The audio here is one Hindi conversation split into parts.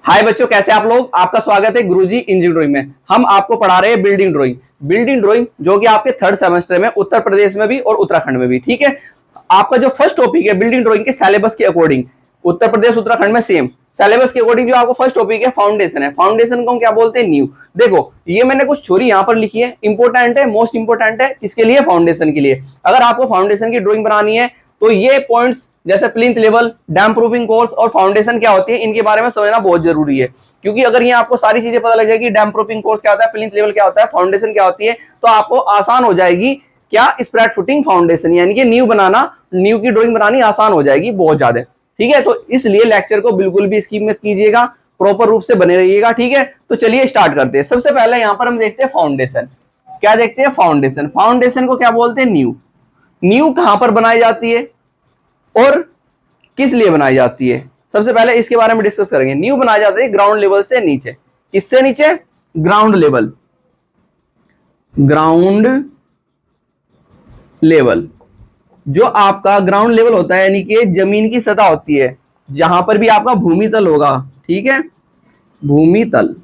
हाय बच्चों, कैसे आप लोग। आपका स्वागत है गुरुजी इंजीनियरिंग ड्राइंग में। हम आपको पढ़ा रहे हैं बिल्डिंग ड्राइंग जो कि आपके थर्ड सेमेस्टर में उत्तर प्रदेश में भी और उत्तराखंड में भी। ठीक है, आपका जो फर्स्ट टॉपिक है बिल्डिंग ड्राइंग के सिलेबस के अकॉर्डिंग उत्तर प्रदेश उत्तराखंड में सेम सिलेबस के अकॉर्डिंग जो आपको फर्स्ट टॉपिक है फाउंडेशन है। फाउंडेशन को हम क्या बोलते हैं? न्यू। देखो ये मैंने कुछ थ्योरी यहाँ पर लिखी है, इंपॉर्टेंट है, मोस्ट इंपॉर्टेंट है। किसके लिए? फाउंडेशन के लिए। अगर आपको फाउंडेशन की ड्राइंग बनानी है तो ये पॉइंट्स जैसे plinth level, dam proofing course और फाउंडेशन क्या होती है, इनके बारे में समझना बहुत जरूरी है। क्योंकि अगर ये आपको सारी चीजें पता लग जाएगी, डैम प्रूफिंग कोर्स क्या होता है, प्लिंथ लेवल क्या होता है, फाउंडेशन क्या होती है, तो आपको आसान हो जाएगी क्या स्प्रेड फुटिंग फाउंडेशन, यानी कि न्यू बनाना, न्यू की ड्राइंग बनानी आसान हो जाएगी बहुत ज्यादा। ठीक है, तो इसलिए लेक्चर को बिल्कुल भी स्किप मत कीजिएगा, प्रॉपर रूप से बने रहिएगा। ठीक है, तो चलिए स्टार्ट करते हैं। सबसे पहले यहाँ पर हम देखते हैं फाउंडेशन। क्या देखते हैं? फाउंडेशन। फाउंडेशन को क्या बोलते हैं? न्यू। न्यू कहां पर बनाई जाती है और किस लिए बनाई जाती है, सबसे पहले इसके बारे में डिस्कस करेंगे। न्यू बनाया जाता है ग्राउंड लेवल से नीचे। किससे नीचे? Ground level. ग्राउंड लेवल जो आपका ग्राउंड लेवल होता है, यानी कि जमीन की सतह होती है, जहां पर भी आपका भूमि तल होगा। ठीक है, भूमि तल,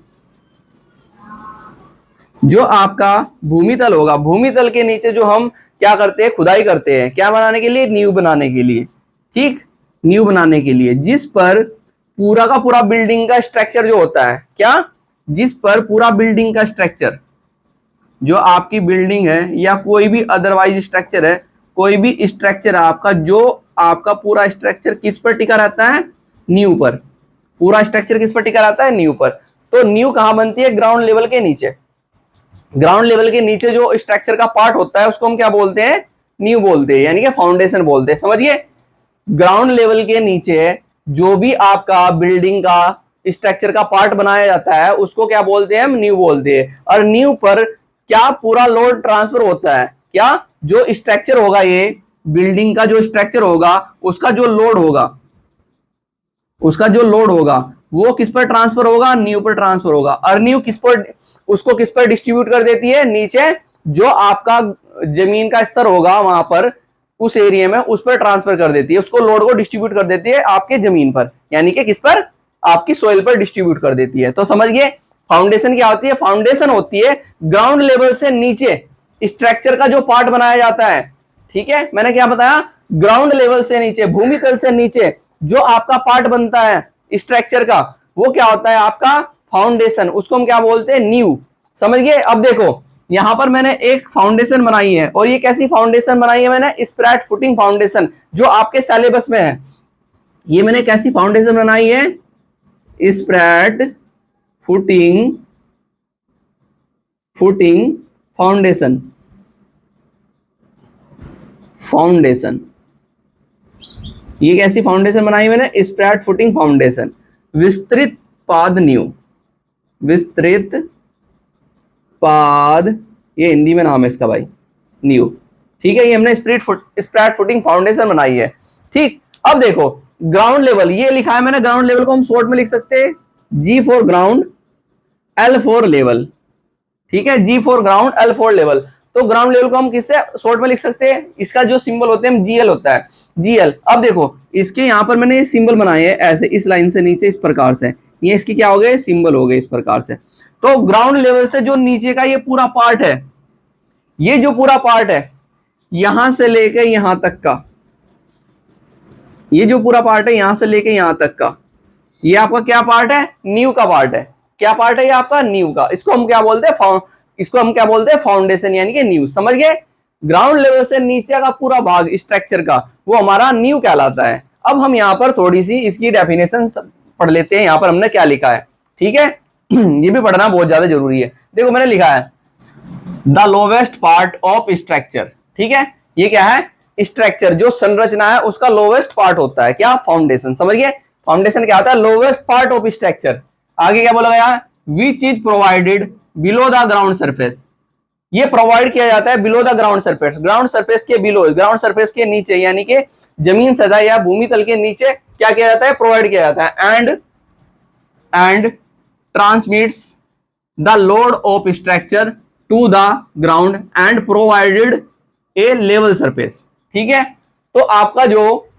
जो आपका भूमि तल होगा, भूमि तल के नीचे जो हम क्या करते हैं, खुदाई करते हैं। क्या बनाने के लिए? न्यू बनाने के लिए। ठीक, न्यू बनाने के लिए, जिस पर पूरा का पूरा बिल्डिंग का स्ट्रक्चर जो होता है, क्या, जिस पर पूरा बिल्डिंग का स्ट्रक्चर, जो आपकी बिल्डिंग है या कोई भी अदरवाइज स्ट्रक्चर है, कोई भी स्ट्रक्चर है आपका, जो आपका पूरा स्ट्रक्चर किस पर टिका रहता है? न्यू पर। पूरा स्ट्रक्चर किस पर टिका रहता है? न्यू पर। तो न्यू कहां बनती है? ग्राउंड लेवल के नीचे। ग्राउंड लेवल के नीचे जो स्ट्रक्चर का पार्ट होता है उसको हम क्या बोलते हैं? न्यू बोलते हैं, यानी कि फाउंडेशन बोलते हैं। समझिए, ग्राउंड लेवल के नीचे जो भी आपका बिल्डिंग का स्ट्रक्चर का पार्ट बनाया जाता है उसको क्या बोलते हैं? हम न्यू बोलते हैं। और न्यू पर क्या पूरा लोड ट्रांसफर होता है? क्या, जो स्ट्रक्चर होगा, ये बिल्डिंग का जो स्ट्रक्चर होगा उसका जो लोड होगा, उसका जो लोड होगा वो किस पर ट्रांसफर होगा? न्यू पर ट्रांसफर होगा। और न्यू किस पर, उसको किस पर डिस्ट्रीब्यूट कर देती है? नीचे जो आपका जमीन का स्तर होगा वहां पर, उस एरिया में उस पर ट्रांसफर कर देती है, उसको लोड को डिस्ट्रीब्यूट कर देती है आपके जमीन पर, यानी कि किस पर? आपकी सोइल पर डिस्ट्रीब्यूट कर देती है। तो समझिए फाउंडेशन क्या होती है? फाउंडेशन होती है ग्राउंड लेवल से नीचे स्ट्रक्चर का जो पार्ट बनाया जाता है। ठीक है, मैंने क्या बताया? ग्राउंड लेवल से नीचे, भूमि तल से नीचे जो आपका पार्ट बनता है स्ट्रक्चर का, वो क्या होता है? आपका फाउंडेशन। उसको हम क्या बोलते हैं? न्यू। समझ गए? अब देखो यहां पर मैंने एक फाउंडेशन बनाई है, और ये कैसी फाउंडेशन बनाई है मैंने? स्प्रेड फुटिंग फाउंडेशन, जो आपके सिलेबस में है। ये मैंने कैसी फाउंडेशन बनाई है? Spread footing foundation. ये कैसी फाउंडेशन बनाई मैंने? Spread footing foundation. विस्तृत पाद न्यू। विस्तृत पाद, ये हिंदी में नाम है इसका भाई, न्यू। ठीक है, ये हमने स्प्रेड फुटिंग फाउंडेशन बनाई है। ठीक, अब देखो ग्राउंड लेवल, ये लिखा है मैंने। ग्राउंड लेवल को हम शॉर्ट में लिख सकते हैं G for ground, L for level. ठीक है, G for ground, L for level. तो ग्राउंड लेवल को हम किससे शॉर्ट में लिख सकते हैं? इसका जो सिंबल होता है GL होता है, GL। अब देखो इसके यहां पर मैंने सिंबल बनाए हैं ऐसे, इस लाइन से नीचे इस प्रकार से, ये इसके क्या हो गए? सिंबल हो गए इस प्रकार से। तो ग्राउंड लेवल से जो नीचे का ये पूरा पार्ट है, ये जो पूरा पार्ट है यहां से लेके यहां तक का, ये जो पूरा पार्ट है यहां से लेके यहां तक का, ये आपका क्या पार्ट है? न्यू का पार्ट है। क्या पार्ट है ये आपका? न्यू का। इसको हम क्या बोलते हैं? इसको हम क्या बोलते हैं? फाउंडेशन, यानी कि न्यू। समझ गए? ग्राउंड लेवल से नीचे का पूरा भाग स्ट्रक्चर का, वो हमारा न्यू कहलाता है। अब हम यहाँ पर थोड़ी सी इसकी डेफिनेशन पढ़ लेते हैं। यहाँ पर हमने क्या लिखा है, ठीक है? ये भी पढ़ना बहुत ज्यादा जरूरी है। देखो मैंने लिखा है the lowest part of structure. ठीक है, ये क्या है? स्ट्रक्चर, जो संरचना है उसका लोवेस्ट पार्ट होता है क्या? फाउंडेशन। समझ गए? फाउंडेशन क्या होता है? Lowest part of structure. आगे क्या बोला गया? Which is provided below the ground surface. ये प्रोवाइड किया जाता है below the ground surface. Ground surface के बिलो, ग्राउंड सरफेस के नीचे, यानी कि जमीन सतह या भूमि तल के नीचे क्या किया जाता है? प्रोवाइड किया जाता है। And transmits the load of structure to the ground and provided a level surface. ठीक है, तो आपका जो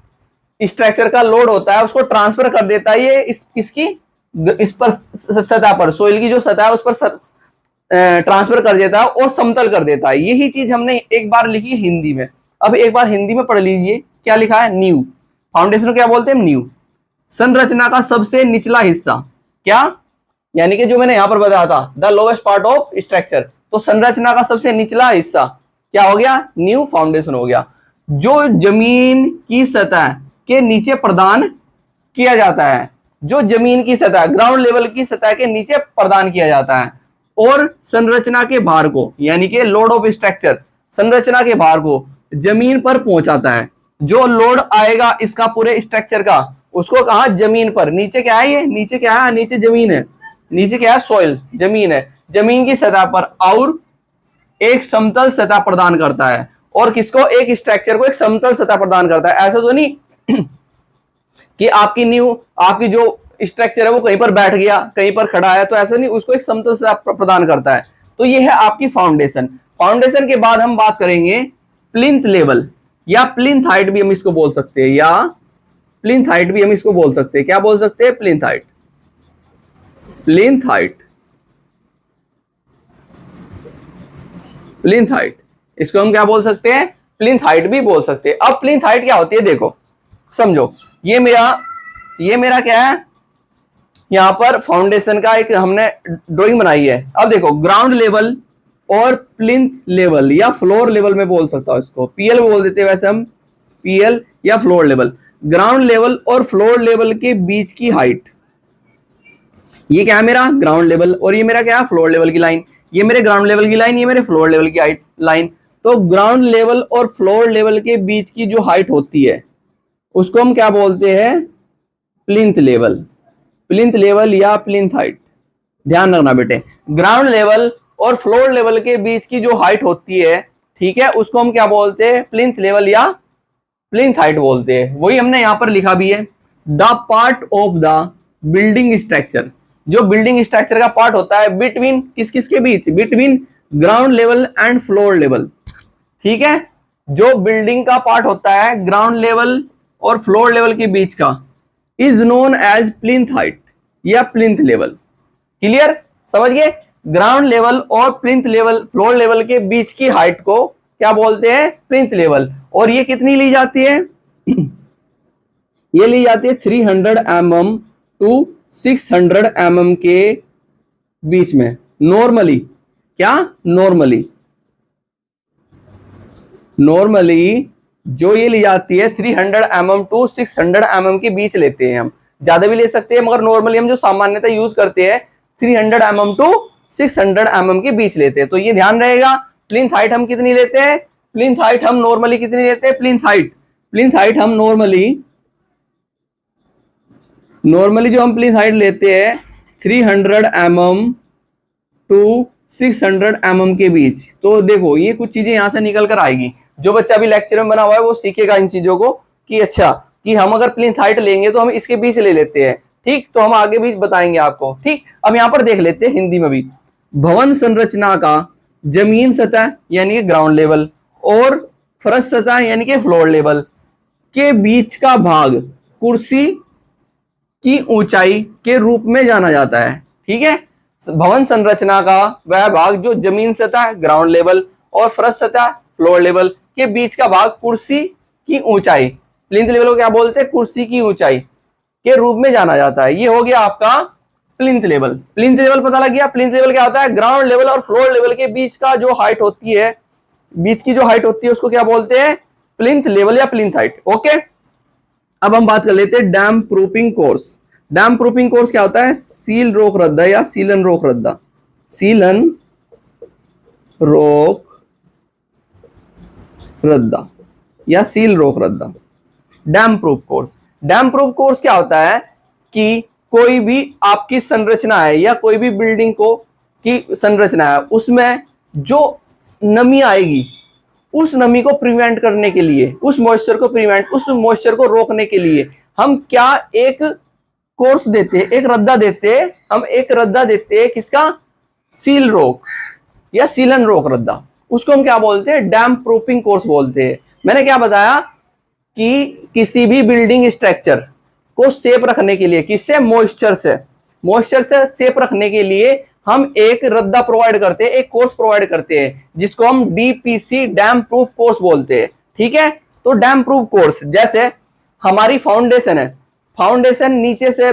स्ट्रक्चर का लोड होता है उसको ट्रांसफर कर देता है ये इसकी इस पर सतह पर, सोइल की जो सतह है उस पर ट्रांसफर कर देता है और समतल कर देता है। यही चीज हमने एक बार लिखी है हिंदी में। अब एक बार हिंदी में पढ़ लीजिए, क्या लिखा है? नींव। फाउंडेशन को क्या बोलते हैं? नींव। संरचना का सबसे निचला हिस्सा, क्या? यानी कि जो मैंने यहां पर बताया था, the lowest part of structure, तो संरचना का सबसे निचला हिस्सा क्या हो गया? नींव, फाउंडेशन हो गया। जो जमीन की सतह के नीचे प्रदान किया जाता है, जो जमीन की सतह, ग्राउंड लेवल की सतह के नीचे प्रदान किया जाता है, और संरचना के भार को, यानी कि लोड ऑफ स्ट्रक्चर, संरचना के भार को जमीन पर पहुंचाता है। जो लोड आएगा इसका पूरे स्ट्रक्चर का, उसको कहा जमीन पर। नीचे क्या है? ये नीचे क्या है? नीचे जमीन है। नीचे क्या है? सॉइल, जमीन है। जमीन की सतह पर और एक समतल सतह प्रदान करता है। और किसको? एक स्ट्रक्चर को एक समतल सतह प्रदान करता है। ऐसा तो नहीं कि आपकी न्यू, आपकी जो स्ट्रक्चर है वो कहीं पर बैठ गया, कहीं पर खड़ा है, तो ऐसा नहीं, उसको एक समतल सतह प्रदान करता है। तो ये है आपकी फाउंडेशन। फाउंडेशन के बाद हम बात करेंगे प्लिंथ लेवल, या प्लिंथ हाइट भी हम इसको बोल सकते हैं, या प्लिंथ हाइट भी हम इसको बोल सकते हैं। क्या बोल सकते हैं? Plinth height. Plinth height, plinth height, इसको हम क्या बोल सकते हैं? प्लिंथ हाइट भी बोल सकते हैं। अब प्लिंथ हाइट क्या होती है? देखो, समझो, ये मेरा क्या है? यहां पर फाउंडेशन का एक हमने ड्राइंग बनाई है। अब देखो, ग्राउंड लेवल और प्लिंथ लेवल या फ्लोर लेवल में बोल सकता हूं, इसको पीएल बोल देते हैं वैसे हम, पीएल या फ्लोर लेवल। ग्राउंड लेवल और फ्लोर लेवल के बीच की हाइट, ये क्या है? मेरा ग्राउंड लेवल, और ये मेरा क्या है? फ्लोर लेवल की लाइन। ये मेरे ग्राउंड लेवल की लाइन, ये मेरे फ्लोर लेवल की हाइट लाइन। तो ग्राउंड लेवल और फ्लोर लेवल के बीच की जो हाइट होती है उसको हम क्या बोलते हैं? Plinth level. प्लिंथ लेवल या प्लिंथ हाइट, ध्यान रखना बेटे। ग्राउंड लेवल और फ्लोर लेवल के बीच की जो हाइट होती है, ठीक है, उसको हम क्या बोलते हैं? प्लिंथ लेवल या प्लिंथ हाइट बोलते हैं। वही हमने यहां पर लिखा भी है, the part of the building structure, जो बिल्डिंग स्ट्रक्चर का पार्ट होता है बिटवीन किस किस के बीच? Between ground level and floor level. ठीक है, जो बिल्डिंग का पार्ट होता है ग्राउंड लेवल और फ्लोर लेवल के बीच का, is known as plinth height या प्लिंथ लेवल। क्लियर? समझ गए? ग्राउंड लेवल और प्लिंथ लेवल, फ्लोर लेवल के बीच की हाइट को क्या बोलते हैं? Plinth level. और ये कितनी ली जाती है? ये ली जाती है 300 mm टू 600 mm के बीच में नॉर्मली। क्या? नॉर्मली जो ये ली जाती है 300 mm टू 600 mm के बीच लेते हैं हम। ज्यादा भी ले सकते हैं, मगर नॉर्मली हम जो सामान्यतः यूज करते हैं 300 mm टू 600 mm के बीच लेते हैं। तो ये ध्यान रहेगा। प्लिंथ हाइट हम कितनी लेते हैं? प्लिंथ हाइट हम नॉर्मली कितनी लेते हैं? प्लिंथ हाइट हम नॉर्मली जो हम प्लिंथ हाइट लेते हैं 300 mm टू 600 mm के बीच। तो देखो, ये कुछ चीजें यहां से निकल कर आएगी। जो बच्चा भी लेक्चर में बना हुआ है वो सीखेगा इन चीजों को, कि अच्छा, कि हम अगर प्लिंथ हाइट लेंगे तो हम इसके बीच ले लेते हैं। ठीक, तो हम आगे भी बताएंगे आपको। ठीक, अब यहां पर देख लेते हैं हिंदी में भी। भवन संरचना का जमीन सतह यानी कि ग्राउंड लेवल और फर्श सतह यानी कि फ्लोर लेवल के बीच का भाग कुर्सी की ऊंचाई के रूप में जाना जाता है। ठीक है, भवन संरचना का वह भाग जो जमीन सतह ग्राउंड लेवल और फर्श सतह फ्लोर लेवल के बीच का भाग कुर्सी की ऊंचाई, प्लिंथ लेवल को क्या बोलते हैं? कुर्सी की ऊंचाई के रूप में जाना जाता है। ये हो गया आपका प्लिंथ लेवल। प्लिंथ लेवल पता लग गया। प्लिंथ लेवल क्या होता है? ग्राउंड लेवल और फ्लोर लेवल के बीच का जो हाइट होती है, बीच की जो हाइट होती है उसको क्या बोलते हैं? प्लिंथ लेवल या प्लिंथ हाइट। ओके, अब हम बात कर लेते हैं dam proofing course. Dam proofing course क्या होता है? सील रोक रद्दा या सीलन रोक रद्दा, सीलन रोक रद्दा या सील रोक रद्दा, dam proof course. Dam proof course क्या होता है कि कोई भी आपकी संरचना है या कोई भी बिल्डिंग को की संरचना है, उसमें जो नमी आएगी उस नमी को प्रिवेंट करने के लिए, उस मॉइस्चर को रोकने के लिए हम क्या एक कोर्स देते हैं, एक रद्दा देते हैं। हम एक रद्दा देते हैं किसका? सील रोक या सीलन रोक रद्दा। उसको हम क्या बोलते हैं? डैम प्रूफिंग कोर्स बोलते हैं। मैंने क्या बताया कि किसी भी बिल्डिंग स्ट्रक्चर को सेफ रखने के लिए, किससे? मॉइस्चर से। मॉइस्चर से सेफ रखने के लिए हम एक रद्दा प्रोवाइड करते हैं, एक कोर्स प्रोवाइड करते हैं, जिसको हम डीपीसी डैम प्रूफ कोर्स बोलते हैं। ठीक है, तो डैम प्रूफ कोर्स जैसे हमारी फाउंडेशन है, फाउंडेशन नीचे से,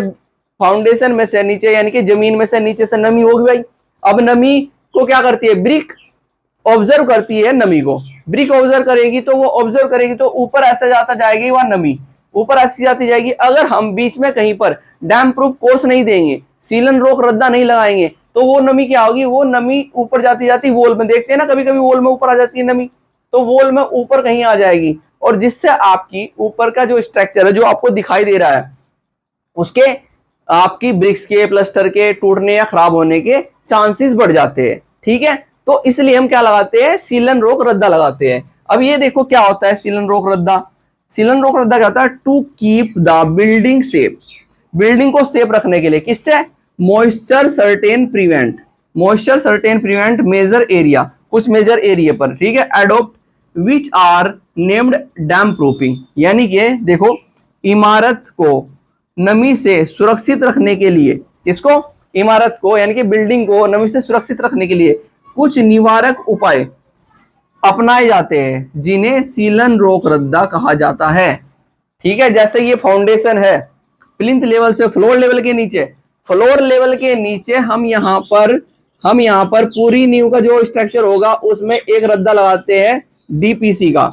फाउंडेशन में से नीचे यानी कि जमीन में से नीचे से नमी होगी भाई। अब नमी को क्या करती है, ब्रिक ऑब्जर्व करती है नमी को, ब्रिक ऑब्जर्व करेगी तो वो ऑब्जर्व करेगी तो ऊपर ऐसे जाता जाएगी, वह नमी ऊपर ऐसी जाती जाएगी। अगर हम बीच में कहीं पर डैम प्रूफ कोर्स नहीं देंगे, सीलन रोक रद्दा नहीं लगाएंगे, तो वो नमी क्या होगी, वो नमी ऊपर जाती जाती वॉल में, देखते हैं ना कभी कभी वॉल में ऊपर आ जाती है नमी, तो वॉल में ऊपर कहीं आ जाएगी, और जिससे आपकी ऊपर का जो स्ट्रक्चर है जो आपको दिखाई दे रहा है, उसके आपकी ब्रिक्स के प्लास्टर के टूटने या खराब होने के चांसेस बढ़ जाते हैं। ठीक है, तो इसलिए हम क्या लगाते हैं, सीलन रोक रद्दा लगाते हैं। अब ये देखो क्या होता है सीलन रोक रद्दा। सीलन रोक रद्दा क्या होता है, to keep the building safe, building को सेफ रखने के लिए, किससे, moisture certain prevent, moisture certain prevent major area, कुछ मेजर एरिया पर। ठीक है, adopt which are named damp proofing, यानी कि देखो इमारत को नमी से सुरक्षित रखने के लिए, इसको इमारत को यानी कि बिल्डिंग को नमी से सुरक्षित रखने के लिए कुछ निवारक उपाय अपनाए जाते हैं, जिन्हें सीलन रोक रद्दा कहा जाता है। ठीक है, जैसे ये फाउंडेशन है, प्लिंथ लेवल से फ्लोर लेवल के नीचे, फ्लोर लेवल के नीचे हम यहाँ पर पूरी नींव का जो स्ट्रक्चर होगा उसमें एक रद्दा लगाते हैं डीपीसी का।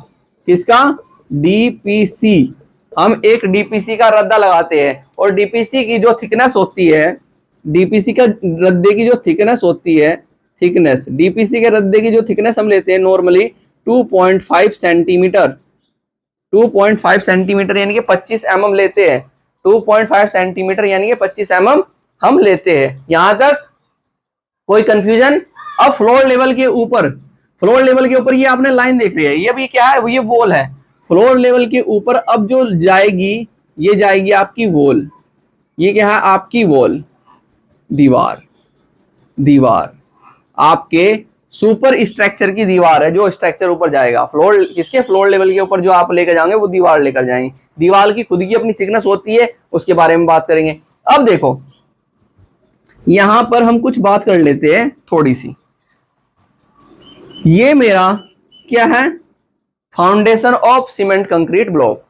किसका, डीपीसी, हम एक डीपीसी का रद्दा लगाते हैं, और डीपीसी की जो थिकनेस होती है, डीपीसी का रद्दे की जो थिकनेस होती है, थिकनेस डीपीसी के रद्दे की जो थिकनेस हम लेते हैं नॉर्मली 2.5 सेंटीमीटर, 2.5 सेंटीमीटर यानी कि 25 mm लेते हैं, 2.5 सेंटीमीटर यानी कि 25 mm हम लेते हैं। यहां तक कोई कंफ्यूजन। अब फ्लोर लेवल के ऊपर, फ्लोर लेवल के ऊपर ये आपने लाइन देख रही है, ये भी क्या है, ये वॉल है। फ्लोर लेवल के ऊपर अब जो जाएगी, ये जाएगी आपकी वॉल, ये क्या है आपकी वॉल, दीवार, दीवार आपके सुपर स्ट्रक्चर की दीवार है, जो स्ट्रक्चर ऊपर जाएगा फ्लोर, किसके, फ्लोर लेवल के ऊपर जो आप लेकर जाएंगे वो दीवार लेकर जाएंगे। दीवार की खुद की अपनी थिकनेस होती है, उसके बारे में बात करेंगे। अब देखो यहां पर हम कुछ बात कर लेते हैं थोड़ी सी। ये मेरा क्या है, foundation of cement concrete block,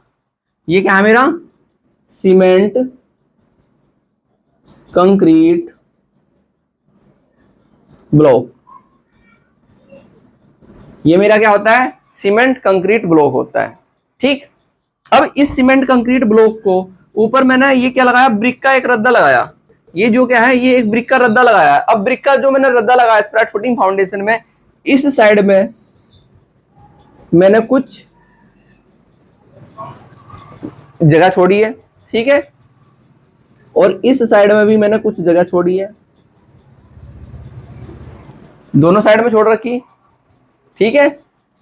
ये क्या है मेरा, सीमेंट कंक्रीट ब्लॉक, ये मेरा क्या होता है, सीमेंट कंक्रीट ब्लॉक होता है। ठीक, अब इस सीमेंट कंक्रीट ब्लॉक को ऊपर मैंने ये क्या लगाया, ब्रिक का एक रद्दा लगाया, ये जो क्या है, ये एक ब्रिक का रद्दा लगाया है। अब ब्रिक का जो मैंने रद्दा लगाया स्प्रैट फुटिंग फाउंडेशन में, इस साइड में मैंने कुछ जगह छोड़ी है, ठीक है, और इस साइड में भी मैंने कुछ जगह छोड़ी है, दोनों साइड में छोड़ रखी। ठीक है,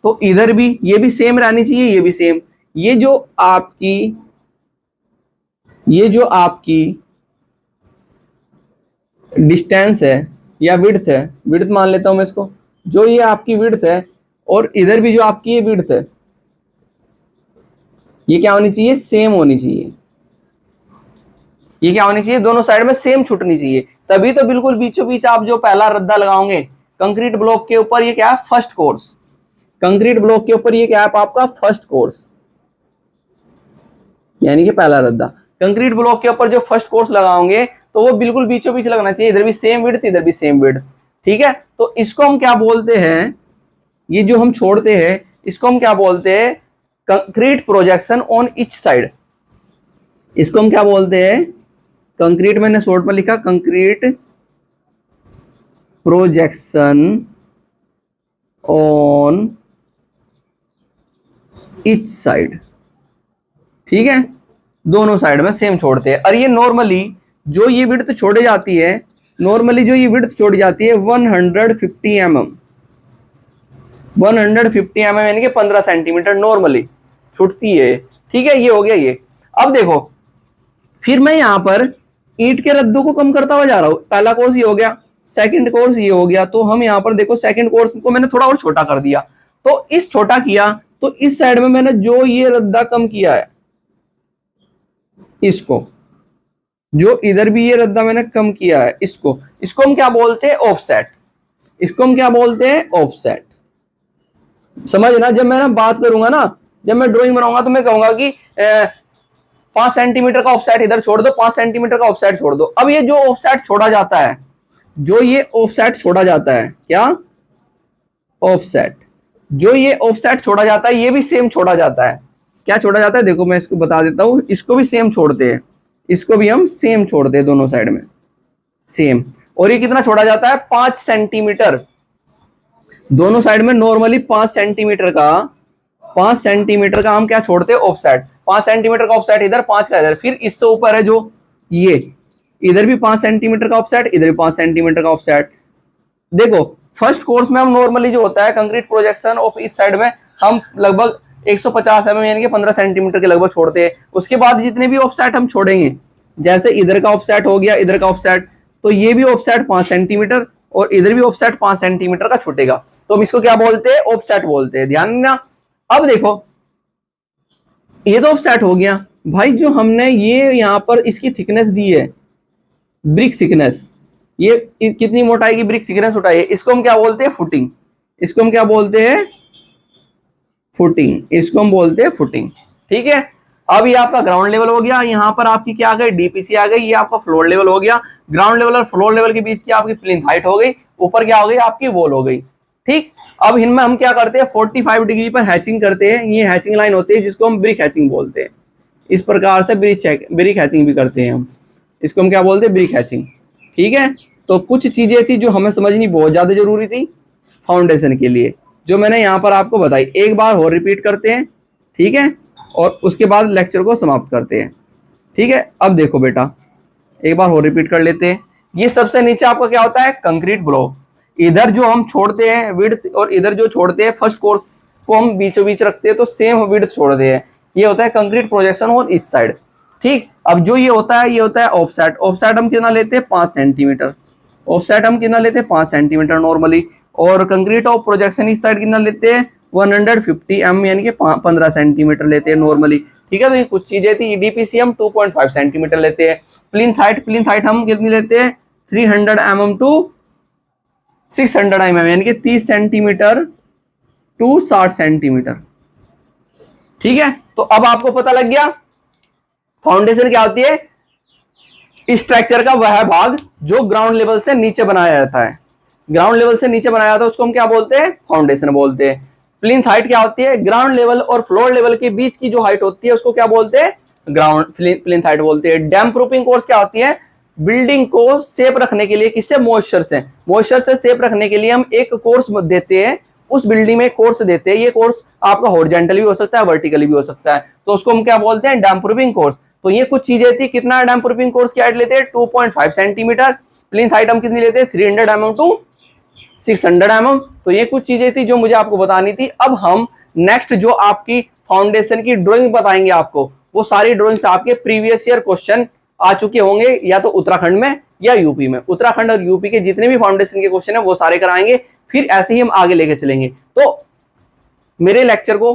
तो इधर भी ये भी सेम रहनी चाहिए, ये भी सेम। ये जो आपकी डिस्टेंस है या विड्थ है, विड्थ मान लेता हूं मैं इसको, जो ये आपकी विड्थ है और इधर भी जो आपकी ये विड्थ है, ये क्या होनी चाहिए, सेम होनी चाहिए। ये क्या होनी चाहिए, दोनों साइड में सेम छूटनी चाहिए, तभी तो बिल्कुल बीचों बीच आप जो पहला रद्दा लगाओगे कंक्रीट ब्लॉक के ऊपर, ये क्या है, फर्स्ट कोर्स, कंक्रीट ब्लॉक के ऊपर ये क्या है आपका, फर्स्ट कोर्स, यानी कि पहला रद्दा। कंक्रीट ब्लॉक के ऊपर जो फर्स्ट कोर्स लगाओगे तो वो बिल्कुल बीचों बीच लगना चाहिए, इधर भी सेम विड्थ इधर भी सेम विड्थ। ठीक है, तो इसको हम क्या बोलते हैं, ये जो हम छोड़ते हैं इसको हम क्या बोलते हैं, concrete projection on each side. इसको हम क्या बोलते हैं, कंक्रीट, मैंने शॉर्ट में लिखा concrete projection on each side. ठीक है, दोनों साइड में सेम छोड़ते हैं। और ये नॉर्मली जो ये विड्थ छोड़ी जाती है, नॉर्मली जो ये विड्थ छोड़ी जाती है 150 mm, 150 mm यानी कि 15 सेंटीमीटर नॉर्मली छूटती है। ठीक है, ये हो गया ये। अब देखो फिर मैं यहां पर ईंट के रद्दों को कम करता हुआ जा रहा हूं, पहला कोर्स ये हो गया, सेकंड कोर्स ये हो गया, तो हम यहां पर देखो सेकंड कोर्स को मैंने थोड़ा और छोटा कर दिया। तो इस छोटा किया तो इस साइड में मैंने जो ये रद्दा कम किया है इसको, जो इधर भी ये रद्दा मैंने कम किया है, इसको हम क्या बोलते हैं, ऑफसेट। इसको हम क्या बोलते हैं, ऑफसेट। समझना, जब मैं ना बात करूंगा ना, जब मैं ड्राइंग बनाऊंगा तो मैं कहूंगा कि 5 सेंटीमीटर का ऑफसेट इधर छोड़ दो, 5 सेंटीमीटर का ऑफसेट छोड़ दो। अब ये जो ऑफसेट छोड़ा जाता है, जो ये ऑफसेट छोड़ा जाता है, क्या ऑफसेट, जो ये ऑफसेट छोड़ा जाता है, ये भी सेम छोड़ा जाता है। क्या छोड़ा जाता है, देखो मैं इसको बता देता हूं, इसको भी सेम छोड़ते हैं, इसको भी हम सेम छोड़ते हैं दोनों साइड में सेम। और ये कितना छोड़ा जाता है, 5 सेंटीमीटर दोनों साइड में। नॉर्मली 5 सेंटीमीटर का, 5 सेंटीमीटर का हम क्या छोड़ते हैं, ऑफसेट। 5 सेंटीमीटर का ऑफसेट इधर, 5 का इधर, फिर इससे ऊपर है जो ये, इधर भी 5 सेंटीमीटर का ऑफसेट, इधर भी 5 सेंटीमीटर का ऑफसेट। देखो फर्स्ट कोर्स में हम नॉर्मली जो होता है कंक्रीट प्रोजेक्शन ऑफ इस साइड में हम लगभग 150 mm यानी कि 15 सेंटीमीटर के लगभग छोड़ते हैं। उसके बाद जितने भी ऑफसेट हम छोड़ेंगे, जैसे इधर का ऑफसेट हो गया, इधर का ऑफसेट, तो ये भी ऑफसेट 5 सेंटीमीटर और इधर भी ऑफसेट 5 सेंटीमीटर का छूटेगा, तो हम इसको क्या बोलते हैं, ऑफसेट बोलते हैं। ध्यान देना। अब देखो ये तो ऑफसेट हो गया भाई, जो हमने ये यहां पर इसकी थिकनेस दी है, ब्रिक थिकनेस, ये कितनी मोटाई की ब्रिक थिकनेस उठाई है, इसको हम क्या बोलते हैं, फुटिंग। इसको हम क्या बोलते हैं, फुटिंग। इसको हम बोलते हैं फुटिंग। ठीक है। अब ये आपका ग्राउंड लेवल हो गया, यहाँ पर आपकी क्या आ गई, डीपीसी आ गई, ये आपका फ्लोर लेवल हो गया। ग्राउंड लेवल और फ्लोर लेवल के बीच की आपकी प्लिंथ हाइट हो गई, ऊपर क्या हो गई, आपकी वॉल हो गई। ठीक। अब इनमें हम क्या करते हैं, 45 डिग्री पर हैचिंग करते हैं। ये हैचिंग लाइन होती है जिसको हम ब्रिक हैचिंग बोलते हैं। इस प्रकार से ब्रिक हैचिंग भी करते हैं हम, इसको हम क्या बोलते हैं, ब्रिक हैचिंग। ठीक है। तो कुछ चीजें थी जो हमें समझनी बहुत ज्यादा जरूरी थी फाउंडेशन के लिए, जो मैंने यहाँ पर आपको बताई। एक बार और रिपीट करते हैं, ठीक है, और उसके बाद लेक्चर को समाप्त करते हैं। ठीक है। अब देखो बेटा, एक बार और रिपीट कर लेते हैं। ये सबसे नीचे आपका क्या होता है, कंक्रीट ब्लॉक। इधर जो हम छोड़ते हैं विड्थ और इधर जो छोड़ते हैं, फर्स्ट कोर्स को हम बीचों बीच रखते हैं तो सेम विड्थ छोड़ते हैं। ये होता है कंक्रीट प्रोजेक्शन और इस साइड। ठीक। अब जो ये होता है, ये होता है ऑफसेट। ऑफसेट हम कितना लेते हैं, 5 सेंटीमीटर। ऑफसेट हम कितना लेते हैं, 5 सेंटीमीटर नॉर्मली। और कंक्रीट ऑफ प्रोजेक्शन इस साइड कितना लेते हैं, 150 mm यानी कि 15 सेंटीमीटर लेते हैं नॉर्मली। ठीक है। तो ये कुछ चीजें थी। डीपीसी हम 2.5 सेंटीमीटर लेते हैं। प्लिंथ हाइट हम कितनी लेते हैं, 300 mm टू 600 mm यानी कि 30 सेंटीमीटर टू 60 सेंटीमीटर। ठीक है। तो अब आपको पता लग गया फाउंडेशन क्या होती है, स्ट्रक्चर का वह भाग जो ग्राउंड लेवल से नीचे बनाया जाता है। ग्राउंड लेवल से नीचे बनाया जाता है उसको हम क्या बोलते हैं, फाउंडेशन बोलते हैं। प्लिंथ हाइट क्या होती है, ग्राउंड लेवल और फ्लोर लेवल के बीच की जो हाइट होती है उसको क्या बोलते हैं, ग्राउंड प्लिंथ हाइट बोलते हैं। डैम्प प्रूफिंग कोर्स क्या होती है, बिल्डिंग को सेफ रखने के लिए, किससे, मॉइस्चर से सेफ रखने के लिए हम एक कोर्स देते हैं, उस बिल्डिंग में कोर्स देते हैं। ये कोर्स आपका हॉरिजॉन्टल भी हो सकता है, वर्टिकली भी हो सकता है, तो उसको हम क्या बोलते हैं, डैम्प प्रूफिंग कोर्स। तो ये कुछ चीजें थी। कितना डैम्प प्रूफिंग कोर्स की हाइट लेते हैं, 2.5 सेंटीमीटर। प्लिंथ हाइट हम कितनी लेते हैं, 300 mm टू 600 mm। तो ये कुछ चीजें थी जो मुझे आपको बतानी थी। अब हम नेक्स्ट जो आपकी फाउंडेशन की ड्राइंग बताएंगे आपको, वो सारी ड्राइंग्स आपके प्रीवियस ईयर क्वेश्चन आ चुके होंगे, या तो उत्तराखंड में या यूपी में। उत्तराखंड और यूपी के जितने भी फाउंडेशन के क्वेश्चन है वो सारे कराएंगे, फिर ऐसे ही हम आगे लेके चलेंगे। तो मेरे लेक्चर को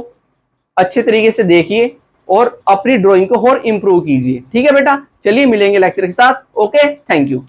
अच्छे तरीके से देखिए और अपनी ड्राइंग को और इंप्रूव कीजिए। ठीक है बेटा, चलिए मिलेंगे लेक्चर के साथ। Okay, thank you.